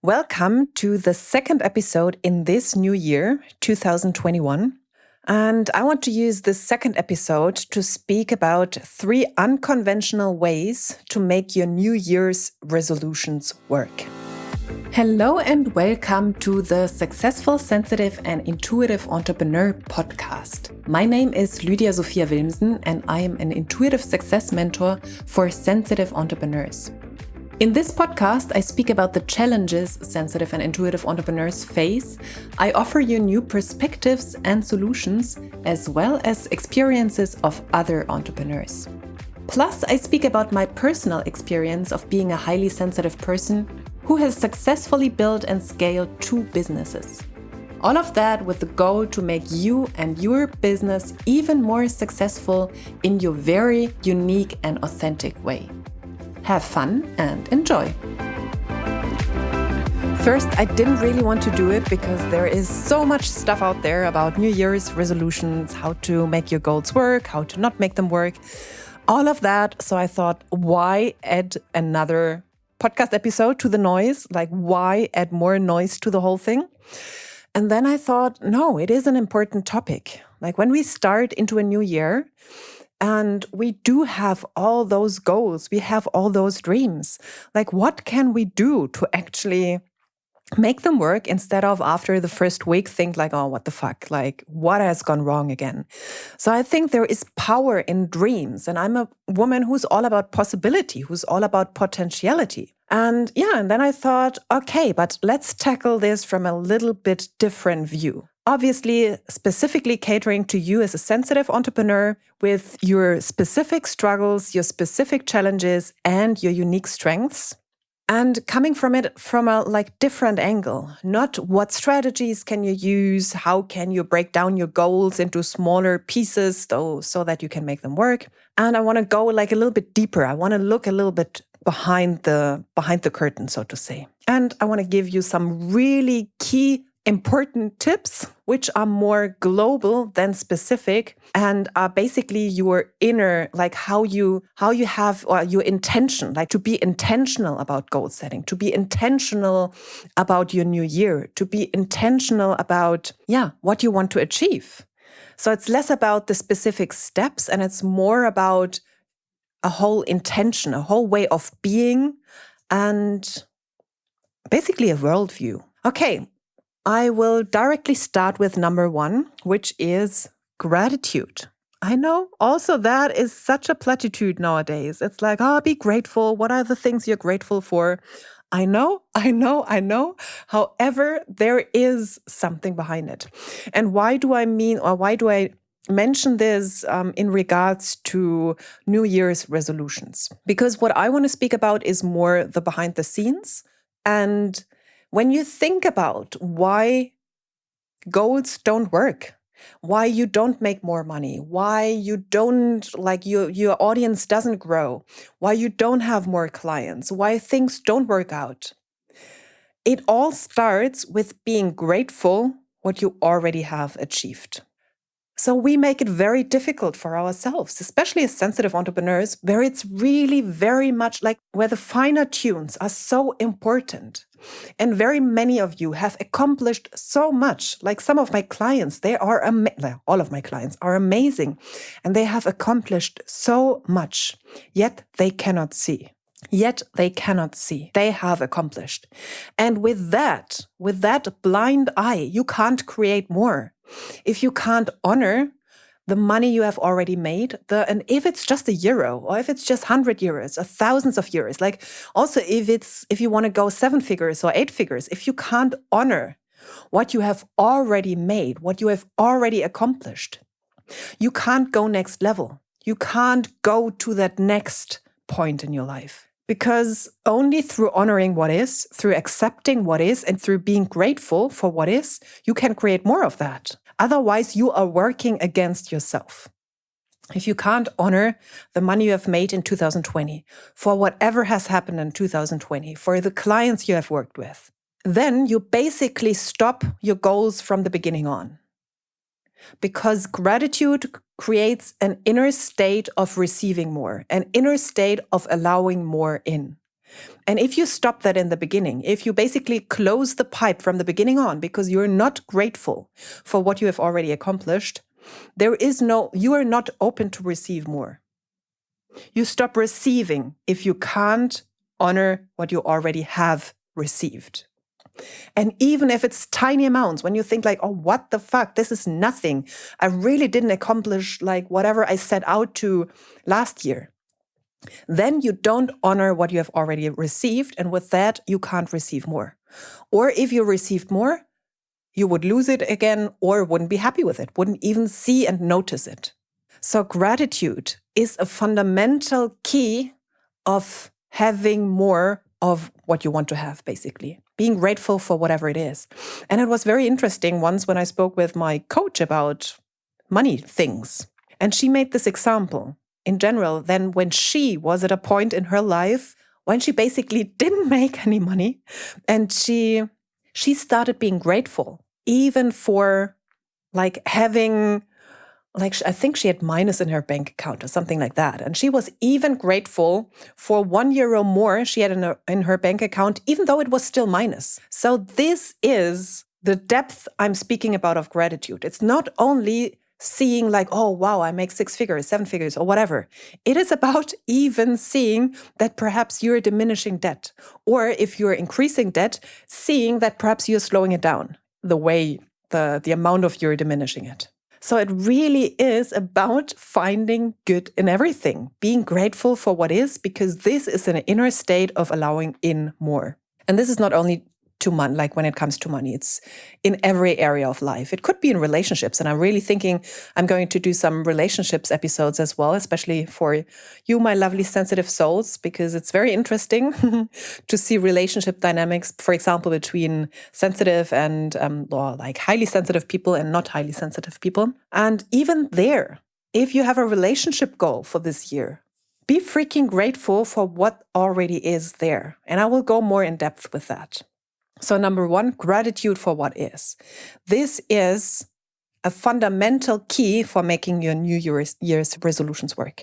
Welcome to the second episode in this new year, 2021. And I want to use this second episode to speak about 3 unconventional ways to make your New Year's resolutions work. Hello and welcome to the Successful, Sensitive and Intuitive Entrepreneur podcast. My name is Lydia Sophia Wilmsen and I am an intuitive success mentor for sensitive entrepreneurs. In this podcast, I speak about the challenges sensitive and intuitive entrepreneurs face. I offer you new perspectives and solutions, as well as experiences of other entrepreneurs. Plus, I speak about my personal experience of being a highly sensitive person who has successfully built and scaled 2 businesses. All of that with the goal to make you and your business even more successful in your very unique and authentic way. Have fun and enjoy. First, I didn't really want to do it because there is so much stuff out there about New Year's resolutions, how to make your goals work, how to not make them work, all of that. So I thought, why add another podcast episode to the noise? Like, why add more noise to the whole thing? And then I thought, no, it is an important topic. Like when we start into a new year, and we do have all those goals, we have all those dreams. Like, what can we do to actually make them work instead of after the first week think like, oh, what the fuck? Like, what has gone wrong again? So I think there is power in dreams. And I'm a woman who's all about possibility, who's all about potentiality. And then I thought, okay, but let's tackle this from a little bit different view. Obviously, specifically catering to you as a sensitive entrepreneur with your specific struggles, your specific challenges, and your unique strengths. And coming from it from a different angle, not what strategies can you use, how can you break down your goals into smaller pieces so that you can make them work. And I want to go a little bit deeper. I want to look a little bit behind the curtain, so to say. And I want to give you some really key important tips, which are more global than specific and are basically your inner, how you have or your intention, to be intentional about goal setting, to be intentional about your new year, to be intentional about, what you want to achieve. So it's less about the specific steps and it's more about a whole intention, a whole way of being and basically a worldview. Okay. I will directly start with number 1, which is gratitude. I know also that is such a platitude nowadays. It's like, be grateful. What are the things you're grateful for? I know. However, there is something behind it. And why do I mention this in regards to New Year's resolutions? Because what I want to speak about is more the behind the scenes. And when you think about why goals don't work, why you don't make more money, why you don't, your audience doesn't grow, why you don't have more clients, why things don't work out, it all starts with being grateful what you already have achieved. So we make it very difficult for ourselves, especially as sensitive entrepreneurs, where it's really very much where the finer tunes are so important. And very many of you have accomplished so much. Like some of my clients, all of my clients are amazing. And they have accomplished so much, yet they cannot see. They have accomplished. And with that blind eye, you can't create more. If you can't honor the money you have already made, and if it's just €1 or if it's just 100 euros or thousands of euros, also if you want to go 7 figures or 8 figures, if you can't honor what you have already made, what you have already accomplished, you can't go next level. You can't go to that next point in your life. Because only through honoring what is, through accepting what is, and through being grateful for what is, you can create more of that. Otherwise, you are working against yourself. If you can't honor the money you have made in 2020, for whatever has happened in 2020, for the clients you have worked with, then you basically stop your goals from the beginning on. Because gratitude creates an inner state of receiving more, an inner state of allowing more in. And if you stop that in the beginning, if you basically close the pipe from the beginning on because you're not grateful for what you have already accomplished, you are not open to receive more. You stop receiving if you can't honor what you already have received. And even if it's tiny amounts, when you think like, oh, what the fuck, this is nothing. I really didn't accomplish like whatever I set out to last year. Then you don't honor what you have already received. And with that, you can't receive more. Or if you received more, you would lose it again or wouldn't be happy with it, wouldn't even see and notice it. So gratitude is a fundamental key of having more of what you want to have, basically. Being grateful for whatever it is. And it was very interesting once when I spoke with my coach about money things. And she made this example in general, then when she was at a point in her life when she basically didn't make any money, and she started being grateful, even for like having, like, I think she had minus in her bank account or something like that. And she was even grateful for €1 more she had in her bank account, even though it was still minus. So this is the depth I'm speaking about of gratitude. It's not only seeing like, oh, wow, I make 6 figures, 7 figures, or whatever. It is about even seeing that perhaps you're diminishing debt. Or if you're increasing debt, seeing that perhaps you're slowing it down, the amount of you're diminishing it. So it really is about finding good in everything, being grateful for what is, because this is an inner state of allowing in more. And this is not only to money, like when it comes to money, it's in every area of life. It could be in relationships. And I'm really thinking I'm going to do some relationships episodes as well, especially for you, my lovely sensitive souls, because it's very interesting to see relationship dynamics, for example, between sensitive and like highly sensitive people and not highly sensitive people. And even there, if you have a relationship goal for this year, be freaking grateful for what already is there. And I will go more in depth with that. So number 1, gratitude for what is. This is a fundamental key for making your New Year's resolutions work.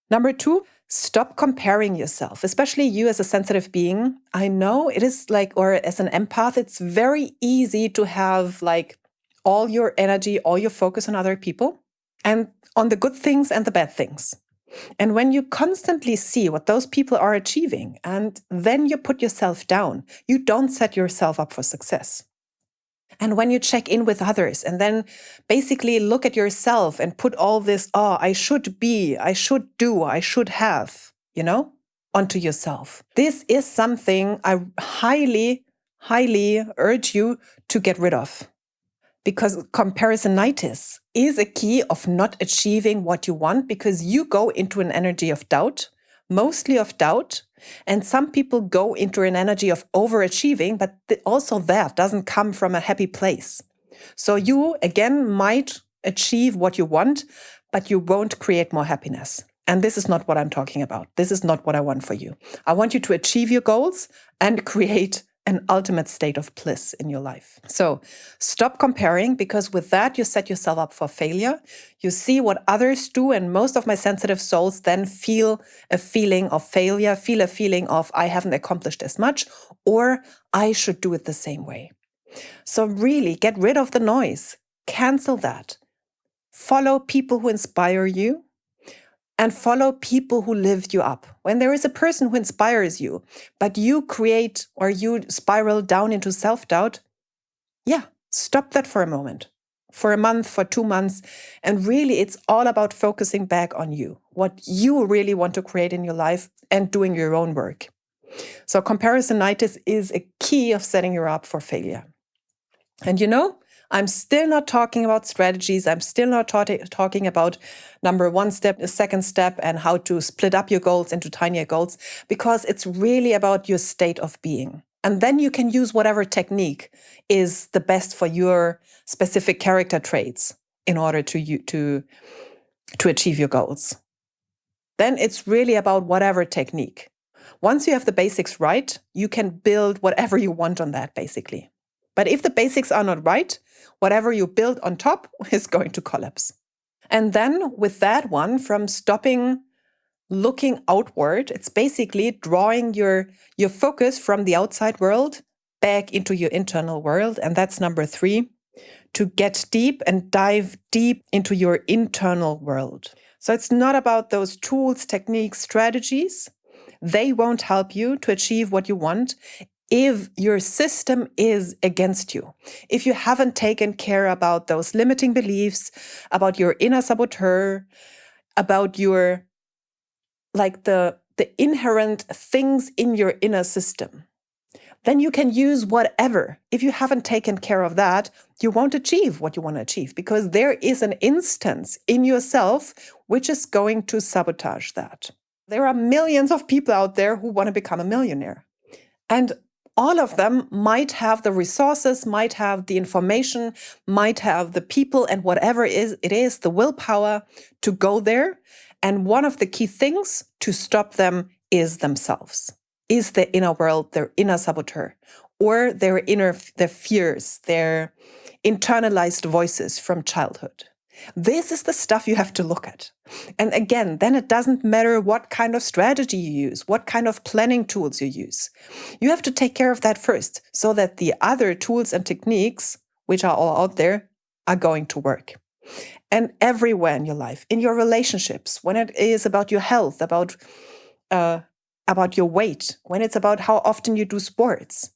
Number 2, stop comparing yourself, especially you as a sensitive being. I know it is like, or as an empath, it's very easy to have like all your energy, all your focus on other people and on the good things and the bad things. And when you constantly see what those people are achieving, and then you put yourself down, you don't set yourself up for success. And when you check in with others and then basically look at yourself and put all this, I should be, I should do, I should have, onto yourself. This is something I highly, highly urge you to get rid of. Because comparisonitis is a key of not achieving what you want, because you go into an energy of doubt, mostly of doubt. And some people go into an energy of overachieving, but also that doesn't come from a happy place. So you, again, might achieve what you want, but you won't create more happiness. And this is not what I'm talking about. This is not what I want for you. I want you to achieve your goals and create an ultimate state of bliss in your life. So stop comparing, because with that, you set yourself up for failure. You see what others do, and most of my sensitive souls then feel a feeling of failure, feel a feeling of I haven't accomplished as much, or I should do it the same way. So really get rid of the noise, cancel that. Follow people who inspire you. And follow people who lift you up. When there is a person who inspires you, but you create or you spiral down into self-doubt, stop that for a moment, for a month, for 2 months. And really, it's all about focusing back on you, what you really want to create in your life and doing your own work. So comparisonitis is a key of setting you up for failure. And I'm still not talking about strategies. I'm still not talking about number 1 step, the 2nd step, and how to split up your goals into tinier goals, because it's really about your state of being. And then you can use whatever technique is the best for your specific character traits in order to achieve your goals. Then it's really about whatever technique. Once you have the basics right, you can build whatever you want on that, basically. But if the basics are not right, whatever you build on top is going to collapse. And then with that one, from stopping looking outward. It's basically drawing your focus from the outside world back into your internal world. And that's number 3, to get deep and dive deep into your internal world. So it's not about those tools, techniques, strategies. They won't help you to achieve what you want if your system is against you. If you haven't taken care about those limiting beliefs, about your inner saboteur, about your the inherent things in your inner system, then you can use whatever. If you haven't taken care of that, you won't achieve what you want to achieve, because there is an instance in yourself which is going to sabotage that. There are millions of people out there who want to become a millionaire. And all of them might have the resources, might have the information, might have the people and whatever it is, the willpower to go there. And one of the key things to stop them is themselves, is their inner world, their inner saboteur, or their fears, their internalized voices from childhood. This is the stuff you have to look at. And again, then it doesn't matter what kind of strategy you use, what kind of planning tools you use. You have to take care of that first, so that the other tools and techniques, which are all out there, are going to work. And everywhere in your life, in your relationships, when it is about your health, about your weight, when it's about how often you do sports,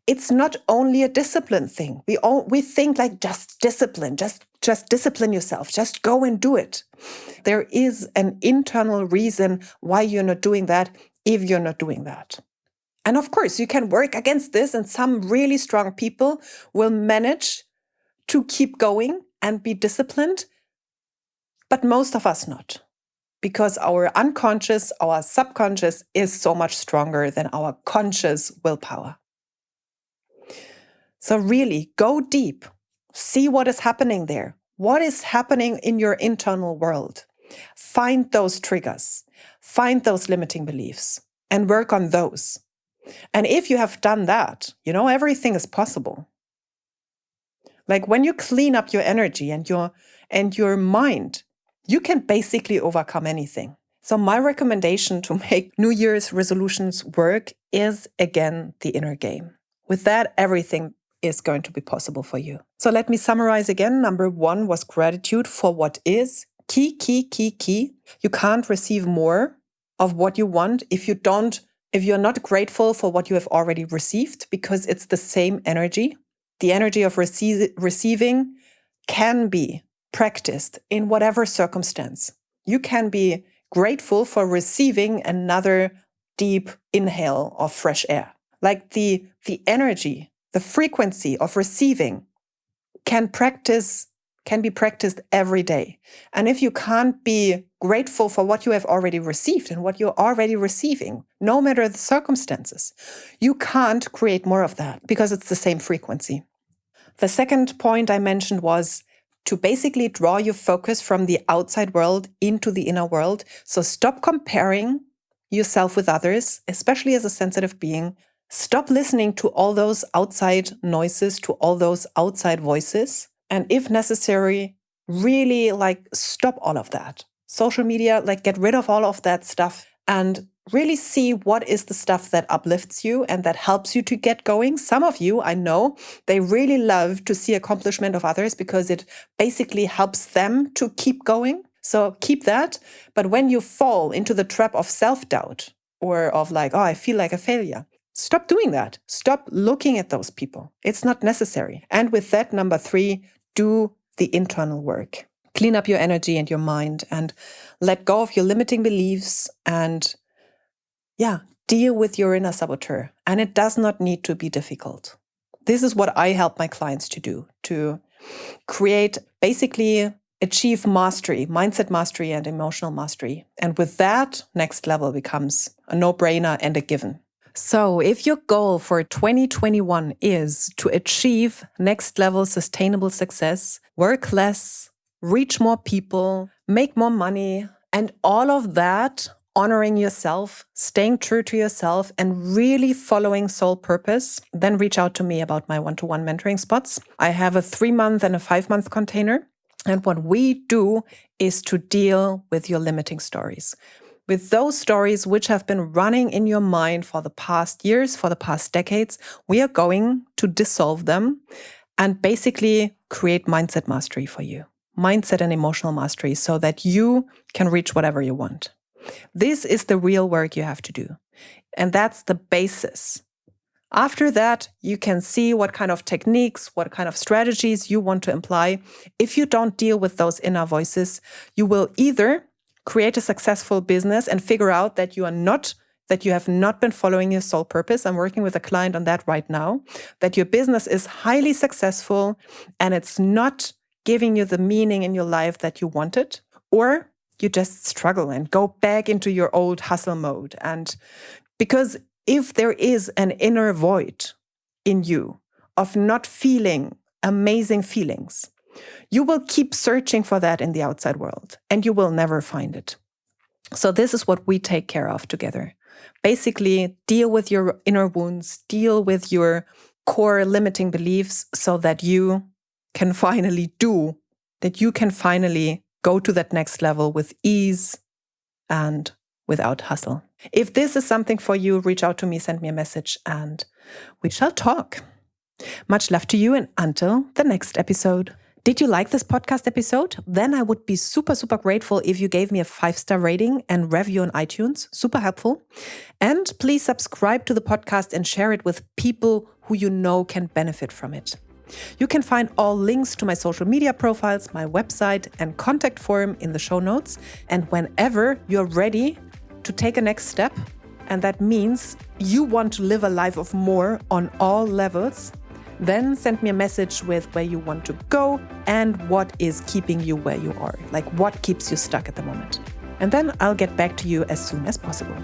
it's not only a discipline thing. We think like just discipline, just discipline yourself, just go and do it. There is an internal reason why you're not doing that if you're not doing that. And of course, you can work against this, and some really strong people will manage to keep going and be disciplined, but most of us not. Because our unconscious, our subconscious is so much stronger than our conscious willpower. So really, go deep. See what is happening there. What is happening in your internal world? Find those triggers. Find those limiting beliefs and work on those. And if you have done that, everything is possible. Like when you clean up your energy and your mind, you can basically overcome anything. So my recommendation to make New Year's resolutions work is, again, the inner game. With that, everything is going to be possible for you. So let me summarize again. Number 1 was gratitude for what is. Key. You can't receive more of what you want if you're not grateful for what you have already received, because it's the same energy. The energy of receiving can be practiced in whatever circumstance. You can be grateful for receiving another deep inhale of fresh air. Like the energy, the frequency of receiving can be practiced every day. And if you can't be grateful for what you have already received and what you're already receiving, no matter the circumstances, you can't create more of that, because it's the same frequency. The second point I mentioned was to basically draw your focus from the outside world into the inner world. So stop comparing yourself with others, especially as a sensitive being. Stop listening to all those outside noises, to all those outside voices. And if necessary, really stop all of that. Social media, get rid of all of that stuff and really see what is the stuff that uplifts you and that helps you to get going. Some of you, I know, they really love to see accomplishment of others because it basically helps them to keep going. So keep that. But when you fall into the trap of self-doubt or of I feel like a failure, stop doing that. Stop looking at those people. It's not necessary. And with that, number 3, do the internal work. Clean up your energy and your mind and let go of your limiting beliefs and deal with your inner saboteur. And it does not need to be difficult. This is what I help my clients to do, to achieve mastery, mindset mastery and emotional mastery. And with that, next level becomes a no-brainer and a given. So if your goal for 2021 is to achieve next level sustainable success, work less, reach more people, make more money, and all of that, honoring yourself, staying true to yourself, and really following soul purpose, then reach out to me about my one-to-one mentoring spots. I have a 3-month and a 5-month container. And what we do is to deal with your limiting stories. with those stories which have been running in your mind for the past years, for the past decades. We are going to dissolve them and basically create mindset mastery for you. Mindset and emotional mastery so that you can reach whatever you want. This is the real work you have to do. And that's the basis. After that, you can see what kind of techniques, what kind of strategies you want to imply. If you don't deal with those inner voices, you will either create a successful business and figure out that you have not been following your soul purpose. I'm working with a client on that right now, that your business is highly successful and it's not giving you the meaning in your life that you wanted, or you just struggle and go back into your old hustle mode. And because if there is an inner void in you of not feeling amazing feelings, you will keep searching for that in the outside world and you will never find it. So this is what we take care of together. Basically, deal with your inner wounds, deal with your core limiting beliefs so that you can finally go to that next level with ease and without hustle. If this is something for you, reach out to me, send me a message, and we shall talk. Much love to you, and until the next episode. Did you like this podcast episode? Then I would be super, super grateful if you gave me a 5-star rating and review on iTunes. Super helpful. And please subscribe to the podcast and share it with people who you know can benefit from it. You can find all links to my social media profiles, my website, and contact form in the show notes. And whenever you're ready to take a next step, and that means you want to live a life of more on all levels, then send me a message with where you want to go and what is keeping you where you are, like what keeps you stuck at the moment. And then I'll get back to you as soon as possible.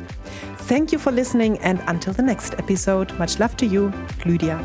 Thank you for listening, and until the next episode, much love to you, Lydia.